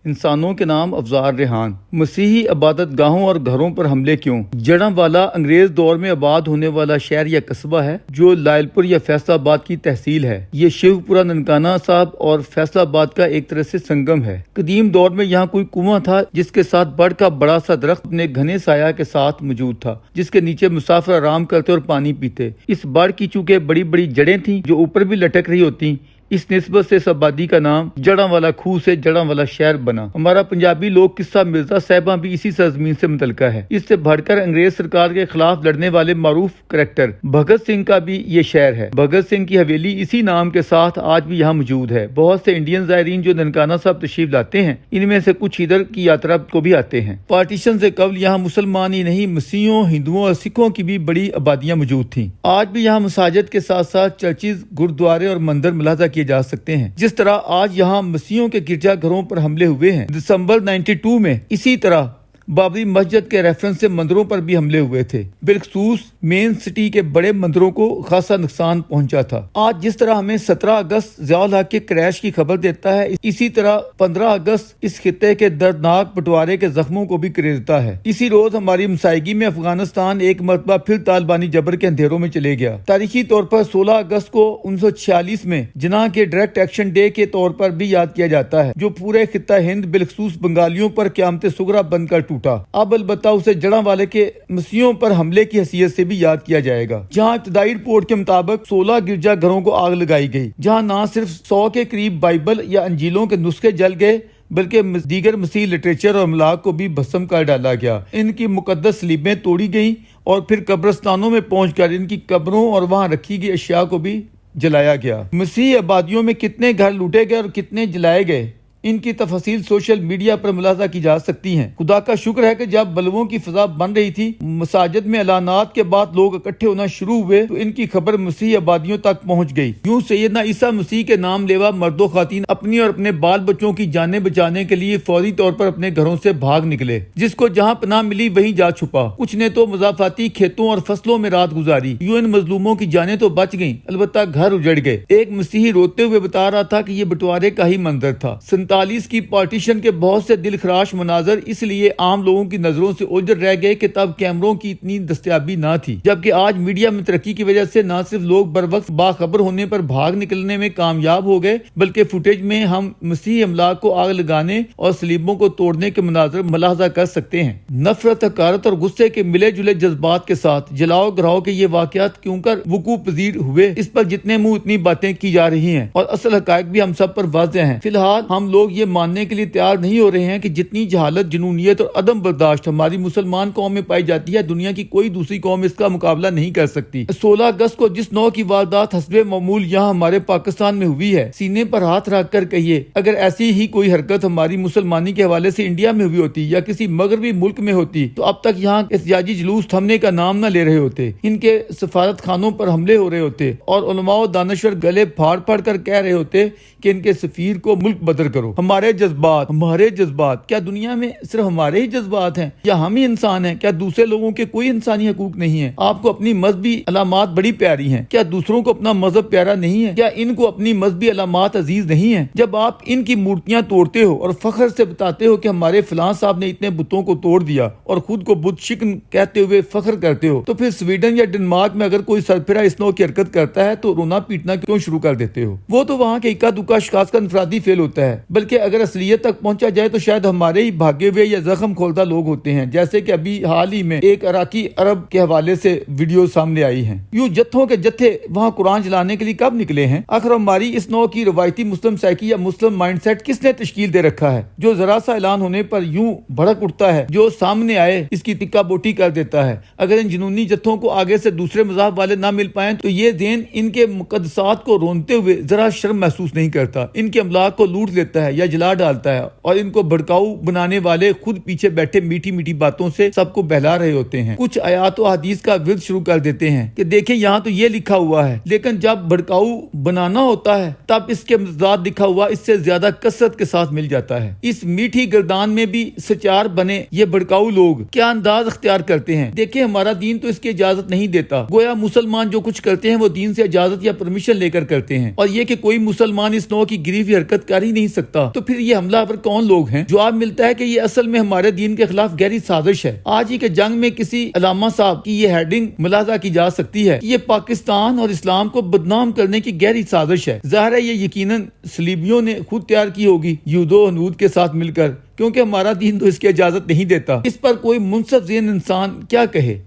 انسانوں کے نام افزار ریحان۔ مسیحی عبادت گاہوں اور گھروں پر حملے کیوں؟ جڑاں والا انگریز دور میں آباد ہونے والا شہر یا قصبہ ہے جو لائل پور یا فیصل آباد کی تحصیل ہے۔ یہ شیو پورہ، ننکانہ صاحب اور فیصل آباد کا ایک طرح سے سنگم ہے۔ قدیم دور میں یہاں کوئی کنواں تھا جس کے ساتھ بڑھ کا بڑا سا درخت اپنے گھنے سایہ کے ساتھ موجود تھا، جس کے نیچے مسافر آرام کرتے اور پانی پیتے۔ اس بڑھ کی چونکہ بڑی بڑی جڑیں تھیں جو اوپر بھی لٹک رہی ہوتی، اس نسبت سے اس آبادی کا نام جڑاں والا کھوہ سے جڑاں والا شہر بنا۔ ہمارا پنجابی لوک قصہ مرزا صاحبہ بھی اسی سرزمین سے متعلقہ ہے۔ اس سے بڑھ کر انگریز سرکار کے خلاف لڑنے والے معروف کریکٹر بھگت سنگھ کا بھی یہ شہر ہے۔ بھگت سنگھ کی حویلی اسی نام کے ساتھ آج بھی یہاں موجود ہے۔ بہت سے انڈین زائرین جو ننکانہ صاحب تشریف لاتے ہیں، ان میں سے کچھ ادھر کی یاترا کو بھی آتے ہیں۔ پارٹیشن سے قبل یہاں مسلمان ہی نہیں، مسیحیوں، ہندوؤں اور سکھوں کی بھی بڑی آبادیاں موجود تھیں۔ آج بھی یہاں مساجد کے ساتھ ساتھ چرچز، گردوارے اور مندر ملاحظہ کیے جا سکتے ہیں۔ جس طرح آج یہاں مسیحیوں کے گرجا گھروں پر حملے ہوئے ہیں، دسمبر 92 میں اسی طرح بابری مسجد کے ریفرنس سے مندروں پر بھی حملے ہوئے تھے۔ بالخصوص مین سٹی کے بڑے مندروں کو خاصا نقصان پہنچا تھا۔ آج جس طرح ہمیں 17 اگست ضیاء الحق کے کریش کی خبر دیتا ہے، اسی طرح 15 اگست اس خطے کے دردناک بٹوارے کے زخموں کو بھی کریرتا ہے۔ اسی روز ہماری مسائیگی میں افغانستان ایک مرتبہ پھر طالبانی جبر کے اندھیروں میں چلے گیا۔ تاریخی طور پر 16 اگست کو 1946 میں جناح کے ڈائریکٹ ایکشن ڈے کے طور پر بھی یاد کیا جاتا ہے، جو پورے خطہ ہند بالخصوص بنگالیوں پر قیامت صغریٰ بن کر ٹوٹا۔ اب البتہ اسے جڑاں والے کے مسیحیوں پر حملے کی حیثیت سے بھی یاد کیا جائے گا، جہاں ابتدائی رپورٹ کے مطابق 16 گرجا گھروں کو آگ لگائی گئی، جہاں نہ صرف 100 کے قریب بائبل یا انجیلوں کے نسخے جل گئے بلکہ دیگر مسیحی لٹریچر اور املاک کو بھی بھسم کر ڈالا گیا۔ ان کی مقدس صلیبیں توڑی گئیں اور پھر قبرستانوں میں پہنچ کر ان کی قبروں اور وہاں رکھی گئی اشیاء کو بھی جلایا گیا۔ مسیحی آبادیوں میں کتنے گھر لوٹے گئے اور کتنے جلائے گئے، ان کی تفاصیل سوشل میڈیا پر ملاحظہ کی جا سکتی ہیں۔ خدا کا شکر ہے کہ جب بلووں کی فضا بن رہی تھی، مساجد میں اعلانات کے بعد لوگ اکٹھے ہونا شروع ہوئے تو ان کی خبر مسیحی آبادیوں تک پہنچ گئی۔ یوں سیدنا عیسیٰ مسیح کے نام لیوا مرد و خواتین اپنی اور اپنے بال بچوں کی جانیں بچانے کے لیے فوری طور پر اپنے گھروں سے بھاگ نکلے۔ جس کو جہاں پناہ ملی وہیں جا چھپا۔ کچھ نے تو مضافاتی کھیتوں اور فصلوں میں رات گزاری۔ یوں ان مظلوموں کی جانیں تو بچ گئیں، البتہ گھر اجڑ گئے۔ ایک مسیحی روتے ہوئے بتا رہا تھا کہ یہ بٹوارے کا ہی منظر تھا۔ 47 کی پارٹیشن کے بہت سے دل خراش مناظر اس لیے عام لوگوں کی نظروں سے اوجھل رہ گئے کہ تب کیمروں کی اتنی دستیابی نہ تھی، جبکہ آج میڈیا میں ترقی کی وجہ سے نہ صرف لوگ بروقت باخبر ہونے پر بھاگ نکلنے میں کامیاب ہو گئے، بلکہ فوٹیج میں ہم مسیحی املاک کو آگ لگانے اور صلیبوں کو توڑنے کے مناظر ملاحظہ کر سکتے ہیں۔ نفرت، حقارت اور غصے کے ملے جلے جذبات کے ساتھ جلاؤ گھراؤ کے یہ واقعات کیوں کر وقوع پذیر ہوئے، اس پر جتنے منہ اتنی باتیں کی جا رہی ہیں، اور اصل حقائق بھی ہم سب پر واضح ہیں۔ فی الحال ہم لوگ یہ ماننے کے لیے تیار نہیں ہو رہے ہیں کہ جتنی جہالت، جنونیت اور عدم برداشت ہماری مسلمان قوم میں پائی جاتی ہے، دنیا کی کوئی دوسری قوم اس کا مقابلہ نہیں کر سکتی۔ 16 اگست کو جس نوع کی واردات حسب معمول یہاں ہمارے پاکستان میں ہوئی ہے، سینے پر ہاتھ رکھ کر کہیے اگر ایسی ہی کوئی حرکت ہماری مسلمانی کے حوالے سے انڈیا میں ہوئی ہوتی یا کسی مغربی ملک میں ہوتی تو اب تک یہاں احتجاجی جلوس تھمنے کا نام نہ لے رہے ہوتے، ان کے سفارت خانوں پر حملے ہو رہے ہوتے اور علماء و دانشور گلے پھاڑ پھاڑ کر کہہ رہے ہوتے کہ ان کے سفیر کو ملک بدر کرو۔ ہمارے جذبات کیا دنیا میں صرف ہمارے ہی جذبات ہیں یا ہم ہی انسان ہیں؟ کیا دوسرے لوگوں کے کوئی انسانی حقوق نہیں ہیں؟ آپ کو اپنی مذہبی علامات بڑی پیاری ہیں، کیا دوسروں کو اپنا مذہب پیارا نہیں ہے؟ کیا ان کو اپنی مذہبی علامات عزیز نہیں ہیں؟ جب آپ ان کی مورتیاں توڑتے ہو اور فخر سے بتاتے ہو کہ ہمارے فلاں صاحب نے اتنے بتوں کو توڑ دیا اور خود کو بت شکن کہتے ہوئے فخر کرتے ہو، تو پھر سویڈن یا ڈنمارک میں اگر کوئی سرپھرا اس نوع کی حرکت کرتا ہے تو رونا پیٹنا کیوں شروع کر دیتے ہو؟ وہ تو وہاں کے اکا دکا اشخاص کا انفرادی فیل ہوتا ہے، بلکہ اگر اصلیت تک پہنچا جائے تو شاید ہمارے ہی بھاگے ہوئے یا زخم کھولتا لوگ ہوتے ہیں، جیسے کہ ابھی حال ہی میں ایک عراقی عرب کے حوالے سے ویڈیو سامنے آئی ہیں۔ یوں جتھوں کے جتھے وہاں قرآن جلانے کے لیے کب نکلے ہیں؟ آخر ہماری اس نوع کی روایتی مسلم سائیکی یا مسلم مائنڈ سیٹ کس نے تشکیل دے رکھا ہے، جو ذرا سا اعلان ہونے پر یوں بھڑک اٹھتا ہے، جو سامنے آئے اس کی ٹکا بوٹی کر دیتا ہے؟ اگر ان جنونی جتھوں کو آگے سے دوسرے مذاہب والے نہ مل پائیں تو یہ ذہن ان کے مقدسات کو رونتے ہوئے ذرا شرم محسوس نہیں کرتا، ان کے املاک کو لوٹ لیتا ہے یا جلا ڈالتا ہے، اور ان کو بھڑکاؤ بنانے والے خود پیچھے بیٹھے میٹھی میٹھی باتوں سے سب کو بہلا رہے ہوتے ہیں۔ کچھ آیات و حدیث کا ورد شروع کر دیتے ہیں کہ دیکھیں یہاں تو یہ لکھا ہوا ہے، لیکن جب بھڑکاؤ بنانا ہوتا ہے تب اس کے مزاد لکھا ہوا اس سے زیادہ کثرت کے ساتھ مل جاتا ہے۔ اس میٹھی گردان میں بھی سچار بنے یہ بھڑکاؤ لوگ کیا انداز اختیار کرتے ہیں؟ دیکھیں ہمارا دین تو اس کی اجازت نہیں دیتا، گویا مسلمان جو کچھ کرتے ہیں وہ دین سے اجازت یا پرمیشن لے کر کرتے ہیں، اور یہ کہ کوئی مسلمان اس نوع کی گری ہوئی حرکت کر ہی نہیں سکتا۔ سکتا تو پھر یہ حملہ آور کون لوگ ہیں؟ جواب ملتا ہے کہ یہ اصل میں ہمارے دین کے خلاف گہری سازش ہے۔ آج ہی کے جنگ میں کسی علامہ صاحب کی یہ ہیڈنگ ملاحظہ کی جا سکتی ہے کہ یہ پاکستان اور اسلام کو بدنام کرنے کی گہری سازش ہے۔ ظاہر ہے یہ یقیناً صلیبیوں نے خود تیار کی ہوگی یہود و ہنود کے ساتھ مل کر، کیونکہ ہمارا دین تو اس کی اجازت نہیں دیتا۔ اس پر کوئی منصف ذہن انسان کیا کہے؟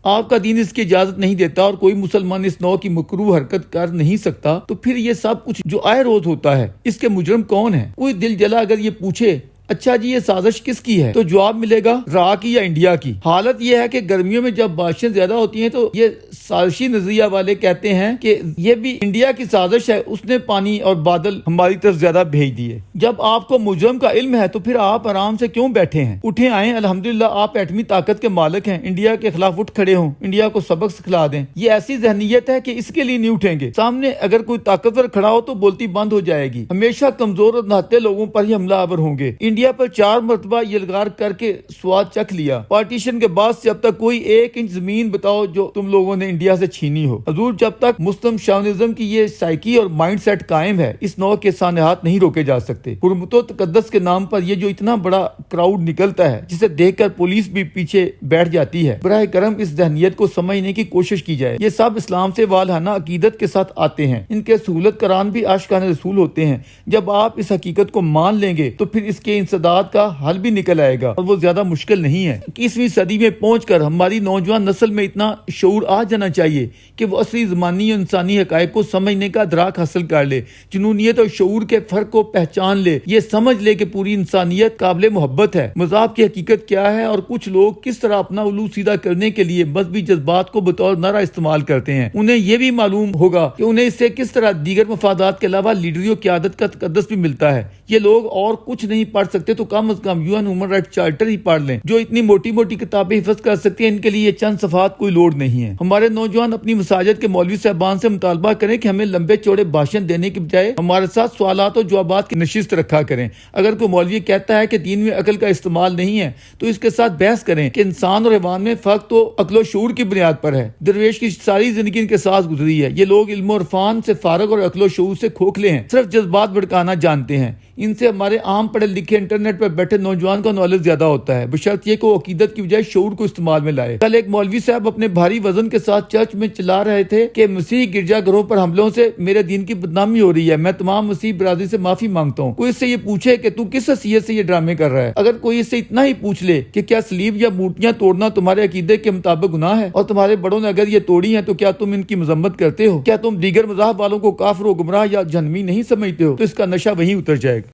آپ کا دین اس کی اجازت نہیں دیتا اور کوئی مسلمان اس نوع کی مکروہ حرکت کر نہیں سکتا، تو پھر یہ سب کچھ جو آئے روز ہوتا ہے اس کے مجرم کون ہے؟ کوئی دل جلا اگر یہ پوچھے اچھا جی یہ سازش کس کی ہے، تو جواب ملے گا را کی یا انڈیا کی۔ حالت یہ ہے کہ گرمیوں میں جب بارشیں زیادہ ہوتی ہیں تو یہ سازشی نظریہ والے کہتے ہیں کہ یہ بھی انڈیا کی سازش ہے، اس نے پانی اور بادل ہماری طرف زیادہ بھیج دیے۔ جب آپ کو مجرم کا علم ہے تو پھر آپ آرام سے کیوں بیٹھے ہیں؟ اٹھیں آئیں، الحمدللہ آپ ایٹمی طاقت کے مالک ہیں، انڈیا کے خلاف اٹھ کھڑے ہوں، انڈیا کو سبق سکھلا دیں۔ یہ ایسی ذہنیت ہے کہ اس کے لیے نہیں اٹھیں گے۔ سامنے اگر کوئی طاقتور کھڑا ہو تو بولتی بند ہو جائے گی، ہمیشہ کمزور اور نہتے لوگوں پر ہی حملہ آور ہوں گے۔ انڈیا پر 4 مرتبہ یلغار کر کے سواد چکھ لیا۔ پارٹیشن کے بعد سے اب تک کوئی 1 انچ زمین بتاؤ جو تم لوگوں نے انڈیا سے چھینی ہو۔ حضور جب تک مسلم شاونزم کی یہ سائیکی اور مائنڈ سیٹ قائم ہے، اس نوع کے سانحات نہیں روکے جا سکتے۔ حرمت و تقدس کے نام پر یہ جو اتنا بڑا کراؤڈ نکلتا ہے جسے دیکھ کر پولیس بھی پیچھے بیٹھ جاتی ہے، براہ کرم اس ذہنیت کو سمجھنے کی کوشش کی جائے۔ یہ سب اسلام سے والہانہ عقیدت کے ساتھ آتے ہیں، ان کے سہولت کران بھی عاشقان رسول ہوتے ہیں۔ جب آپ اس حقیقت کو مان لیں گے تو پھر اس کے انسداد کا حل بھی نکل آئے گا اور وہ زیادہ مشکل نہیں ہے۔ 21ویں صدی میں پہنچ کر ہماری نوجوان نسل میں اتنا شعور آ جانا چاہیے کہ وہ اصلی زمانی اور انسانی حقائق کو سمجھنے کا ادراک حاصل کر لے، جنونیت اور شعور کے فرق کو پہچان لے، یہ سمجھ لے کہ پوری انسانیت قابل محبت ہے، مذہب کی حقیقت کیا ہے اور کچھ لوگ کس طرح اپنا الو سیدھا کرنے کے لیے مذہبی جذبات کو بطور نعرہ استعمال کرتے ہیں۔ انہیں یہ بھی معلوم ہوگا کہ انہیں اس سے کس طرح دیگر مفادات کے علاوہ لیڈری و قیادت کا تقدس بھی ملتا ہے۔ یہ لوگ اور کچھ نہیں پڑھ سکتے تو کم از کم UN ہیومن رائٹ چارٹر ہی پڑھ لیں۔ جو اتنی موٹی موٹی کتابیں حفظ کر سکتے ہیں ان کے لیے یہ چند صفحات کوئی لوڈ نہیں ہے۔ ہمارے نوجوان اپنی مساجد کے مولوی صاحبان سے مطالبہ کریں کہ ہمیں لمبے چوڑے بھاشن دینے کے بجائے ہمارے ساتھ سوالات اور جوابات کی نشست رکھا کریں۔ اگر کوئی مولوی کہتا ہے کہ دین میں عقل کا استعمال نہیں ہے تو اس کے ساتھ بحث کریں کہ انسان اور حیوان میں فرق تو عقل و شعور کی بنیاد پر ہے۔ درویش کی ساری زندگی ان کے ساتھ گزری ہے۔ یہ لوگ علم و عرفان سے فارغ اور عقل و شعور سے کھوکھلے ہیں، صرف جذبات بھڑکانا جانتے ہیں۔ ان سے ہمارے عام پڑھے لکھے انٹرنیٹ پر بیٹھے نوجوان کا نالج زیادہ ہوتا ہے، بشرط یہ کہ وہ عقیدت کی بجائے شعور کو استعمال میں لائے۔ کل ایک مولوی صاحب اپنے بھاری وزن کے ساتھ چرچ میں چلا رہے تھے کہ مسیحی گرجا گھروں پر حملوں سے میرے دین کی بدنامی ہو رہی ہے، میں تمام مسیحی برادری سے معافی مانگتا ہوں۔ کوئی اس سے یہ پوچھے کہ تو کس حیثیت سے یہ ڈرامے کر رہا ہے؟ اگر کوئی اس سے اتنا ہی پوچھ لے کہ کیا صلیب یا مورتیاں توڑنا تمہارے عقیدے کے مطابق گناہ ہے اور تمہارے بڑوں نے اگر یہ توڑی ہیں تو کیا تم ان کی مذمت کرتے ہو؟ کیا تم دیگر مذاہب والوں کو کافر و گمراہ یا جہنمی نہیں سمجھتے ہو؟ تو اس کا نشہ وہیں اتر جائے گا۔